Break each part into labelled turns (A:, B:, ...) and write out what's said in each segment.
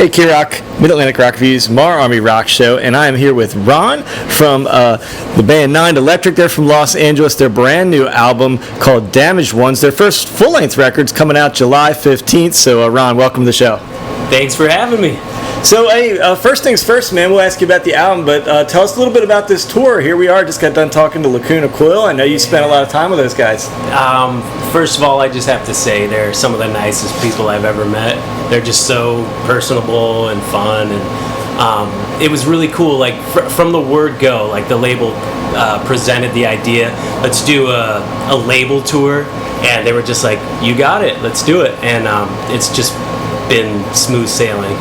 A: Hey, K-Rock, Mid-Atlantic Rock Reviews, MARR Army Rock Show, and I am here with Ron from the band 9ELECTRIC. They're from Los Angeles. Their brand new album called Damaged Ones. Their first full-length record's coming out July 15th. So, Ron, welcome to the show.
B: Thanks for having me.
A: So, hey, first things first, man, we'll ask you about the album, but tell us a little bit about this tour. Here we are, just got done talking to Lacuna Coil. I know you spent a lot of time with those guys.
B: First of all, I just have to say they're some of the nicest people I've ever met. They're just so personable and fun, and it was really cool. Like from the word go, like the label presented the idea, let's do a label tour, and they were just like, you got it, let's do it, and it's just been smooth sailing.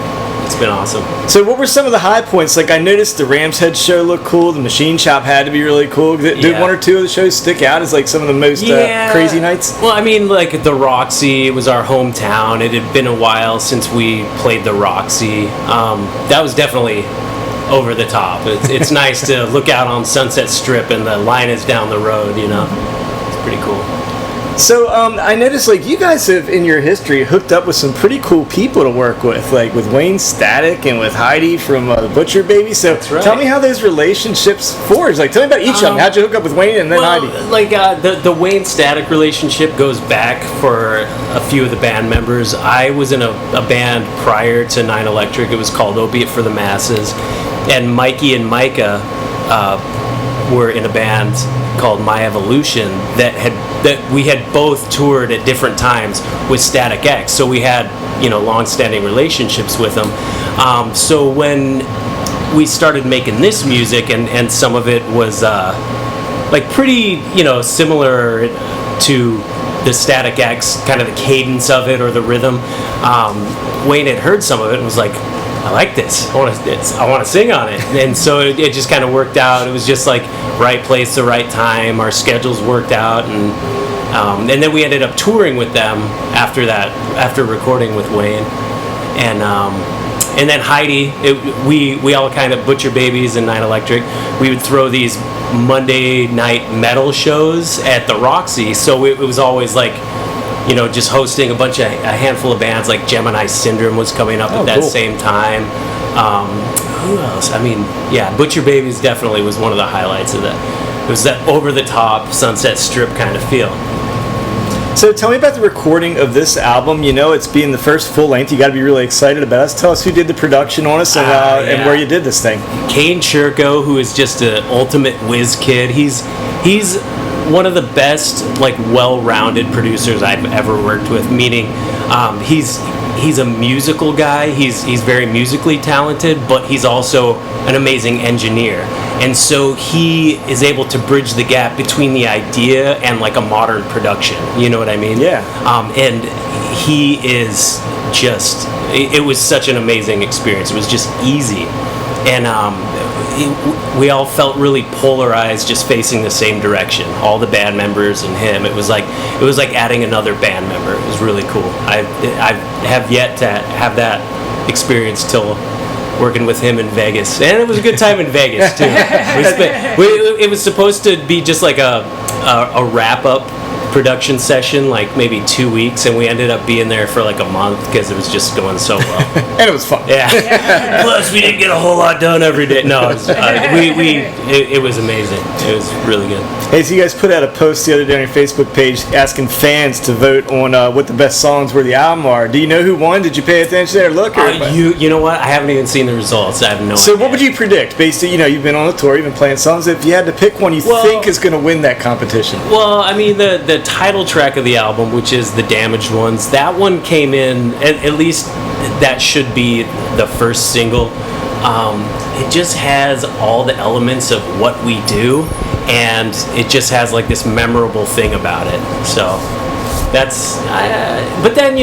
B: It's been awesome.
A: So what were some of the high points? Like, I noticed the Rams Head show looked cool. The Machine Shop had to be really cool. Did one or two of the shows stick out as like some of the most crazy nights?
B: Well, I mean, like the Roxy, it was our hometown. It had been a while since we played the Roxy. That was definitely over the top. It's nice to look out on Sunset Strip and the line is down the road, you know? It's pretty cool.
A: So I noticed, like, you guys have, in your history, hooked up with some pretty cool people to work with, like with Wayne Static and with Heidi from the Butcher Baby. So
B: right.
A: Tell me how those relationships forged. Like, tell me about each of them. How'd you hook up with Wayne and then Heidi?
B: Like, the Wayne Static relationship goes back for a few of the band members. I was in a band prior to 9ELECTRIC. It was called Opiate for the Masses. And Mikey and Micah were in a band called My Evolution that we had both toured at different times with Static X, so we had long-standing relationships with them. So when we started making this music, and some of it was like pretty similar to the Static X, kind of the cadence of it or the rhythm, Wayne had heard some of it and was like, I like this. I want to sing on it. And so it just kind of worked out. It was just like right place, the right time. Our schedules worked out, and then we ended up touring with them after that, after recording with Wayne, and then Heidi. We all kind of Butcher Babies and 9ELECTRIC. We would throw these Monday night metal shows at the Roxy. So it was always like, just hosting a handful of bands. Like Gemini Syndrome was coming up at that same time. Who else? I mean, yeah, Butcher Babies definitely was one of the highlights of that. It was that over-the-top Sunset Strip kind of feel.
A: So tell me about the recording of this album. It's being the first full length. You got to be really excited about it. Tell us who did the production on us and where you did this thing.
B: Kane Churko, who is just an ultimate whiz kid. He's one of the best, like, well-rounded producers I've ever worked with. Meaning, he's a musical guy. He's very musically talented, but he's also an amazing engineer. And so he is able to bridge the gap between the idea and like a modern production. You know what I mean?
A: Yeah.
B: And he is just, it was such an amazing experience. It was just easy. And we all felt really polarized, just facing the same direction. All the band members and him. It was like adding another band member. It was really cool. I have yet to have that experience till working with him in Vegas, and it was a good time in Vegas too. It was supposed to be just like a wrap up production session, like maybe 2 weeks, and we ended up being there for like a month because it was just going so well.
A: And it was fun.
B: Yeah. Plus, we didn't get a whole lot done every day. No, it was amazing. It was really good.
A: Hey, so you guys put out a post the other day on your Facebook page asking fans to vote on what the best songs were the album are. Do you know who won? Did you pay attention there? Look,
B: you know what? I haven't even seen the results. I have no idea.
A: So what would you predict? Based on, you've been on the tour, you've been playing songs. If you had to pick one you think is going to win that competition.
B: Well, I mean, the title track of the album, which is The Damaged Ones, that one came in, at least that should be the first single. It just has all the elements of what we do, and it just has like this memorable thing about it. So that's but then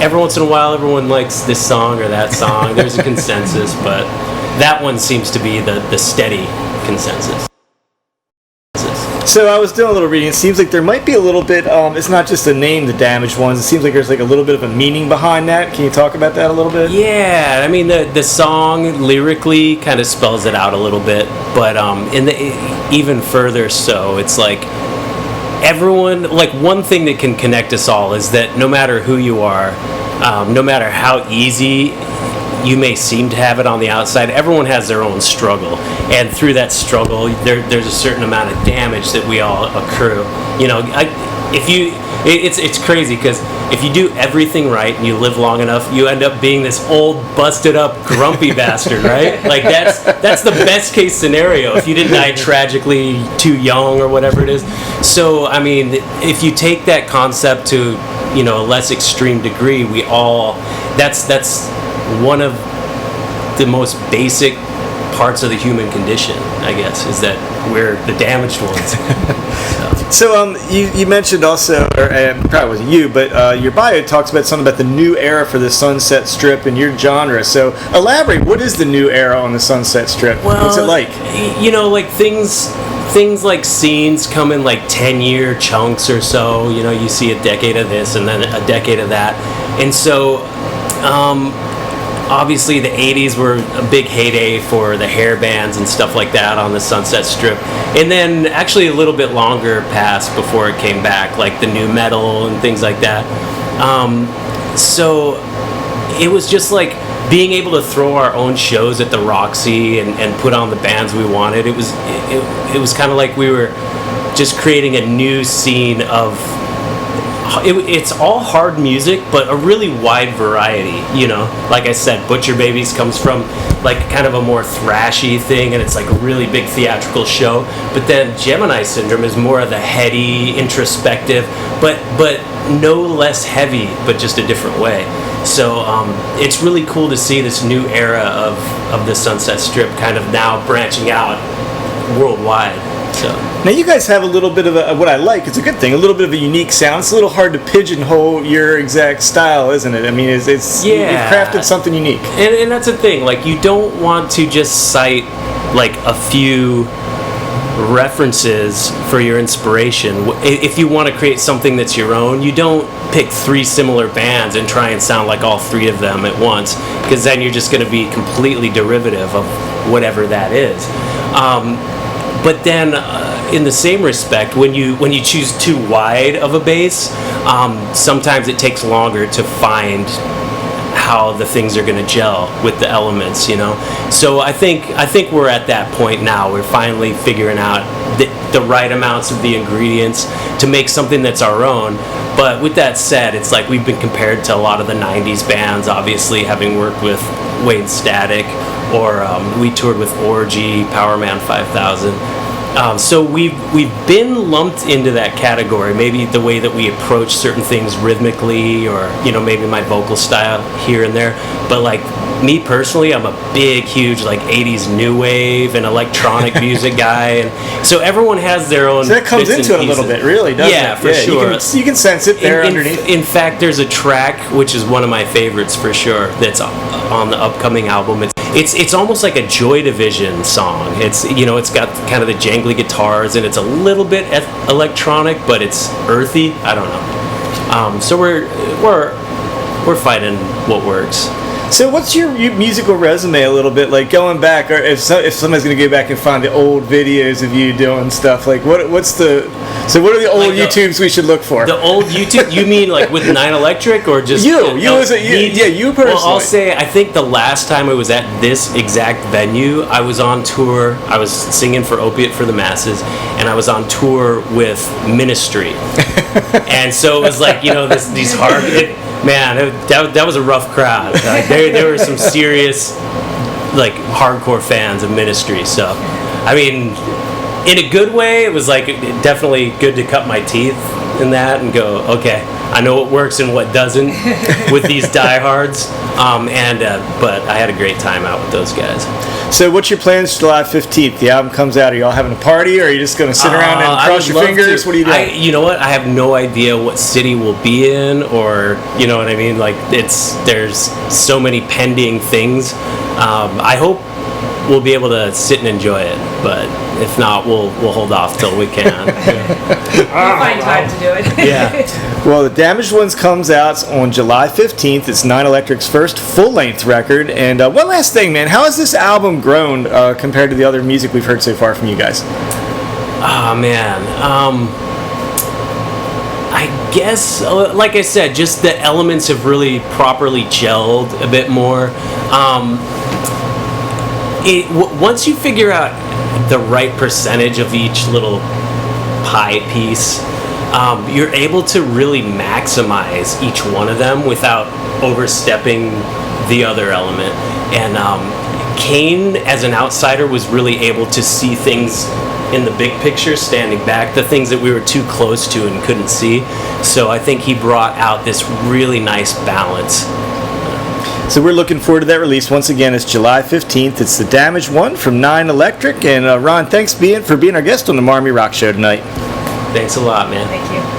B: every once in a while everyone likes this song or that song. There's a consensus, but that one seems to be the steady consensus.
A: So I was doing a little reading. It seems like there might be a little bit, it's not just the name, The Damaged Ones. It seems like there's like a little bit of a meaning behind that. Can you talk about that a little bit?
B: Yeah, I mean, the song lyrically kind of spells it out a little bit, but even further so, it's like everyone, like one thing that can connect us all is that no matter who you are, no matter how easy you may seem to have it on the outside. Everyone has their own struggle, and through that struggle, there's a certain amount of damage that we all accrue. You know, it's crazy because if you do everything right and you live long enough, you end up being this old, busted up, grumpy bastard, right? Like that's the best case scenario if you didn't die tragically too young or whatever it is. So I mean, if you take that concept to, you know, a less extreme degree, that's one of the most basic parts of the human condition, I guess, is that we're the damaged ones.
A: So you mentioned also, or probably wasn't you, but your bio talks about something about the new era for the Sunset Strip and your genre. So elaborate, what is the new era on the Sunset Strip?
B: Well,
A: what's it like?
B: You know, like things like scenes come in like 10-year chunks or so. You know, you see a decade of this and then a decade of that. And so obviously the 80s were a big heyday for the hair bands and stuff like that on the Sunset Strip. And then actually a little bit longer passed before it came back, like the new metal and things like that. So it was just like being able to throw our own shows at the Roxy and put on the bands we wanted. It was kind of like we were just creating a new scene of it's all hard music, but a really wide variety, you know. Like I said, Butcher Babies comes from like kind of a more thrashy thing, and it's like a really big theatrical show. But then Gemini Syndrome is more of the heady, introspective, but no less heavy, but just a different way. So it's really cool to see this new era of the Sunset Strip kind of now branching out worldwide. So.
A: Now you guys have a little bit of what I like, it's a good thing, a little bit of a unique sound. It's a little hard to pigeonhole your exact style, isn't it? I mean, you've crafted something unique.
B: And that's the thing, like you don't want to just cite like a few references for your inspiration. If you want to create something that's your own, you don't pick 3 similar bands and try and sound like all 3 of them at once, because then you're just going to be completely derivative of whatever that is. But then, in the same respect, when you choose too wide of a base, sometimes it takes longer to find how the things are going to gel with the elements, you know. So I think we're at that point now. We're finally figuring out the right amounts of the ingredients to make something that's our own. But with that said, it's like we've been compared to a lot of the 90s bands, obviously, having worked with Wayne Static, or we toured with Orgy, Powerman 5000. So we've been lumped into that category. Maybe the way that we approach certain things rhythmically, or you know, maybe my vocal style here and there. But like me personally, I'm a big, huge like 80s new wave and electronic music guy, and so everyone has their own.
A: So that comes into it a little bit, really, doesn't it?
B: Yeah, for sure.
A: You can sense it there underneath.
B: In fact, there's a track which is one of my favorites for sure. That's on the upcoming album. It's almost like a Joy Division song. It's, you know, it's got kind of the jangly guitars and it's a little bit electronic, but it's earthy. I don't know. So we're fighting what works.
A: So what's your musical resume a little bit, like going back, or if somebody's going to go back and find the old videos of you doing stuff, like what are the old like YouTubes we should look for? The
B: old YouTube, you mean like with 9ELECTRIC or just
A: you personally?
B: Well, I'll say I think the last time I was at this exact venue, I was on tour. I was singing for Opiate for the Masses, and I was on tour with Ministry, and so it was like, you know, these hard. Man, that was a rough crowd. There were some serious, like, hardcore fans of Ministry. So, I mean, in a good way, it was like definitely good to cut my teeth in that and go, okay, I know what works and what doesn't with these diehards. But I had a great time out with those guys.
A: So what's your plans July 15th? The album comes out. Are you all having a party, or are you just going to sit around and cross your fingers? What are you doing?
B: You know what? I have no idea what city we'll be in, or, you know what I mean? Like, there's so many pending things. I hope we'll be able to sit and enjoy it, but if not, we'll hold off till we can.
C: We'll find time to do it.
B: Yeah.
A: Well, The Damaged Ones comes out on July 15th. It's 9ELECTRIC's first full-length record. And one last thing, man. How has this album grown compared to the other music we've heard so far from you guys?
B: Oh, man. I guess, like I said, just the elements have really properly gelled a bit more. Once you figure out the right percentage of each little pie piece, you're able to really maximize each one of them without overstepping the other element. And Kane, as an outsider, was really able to see things in the big picture, standing back, the things that we were too close to and couldn't see. So I think he brought out this really nice balance.
A: So we're looking forward to that release. Once again, it's July 15th. It's the Damaged One from 9ELECTRIC. And Ron, thanks for being our guest on the MARR Rock Show tonight.
B: Thanks a lot, man.
C: Thank you.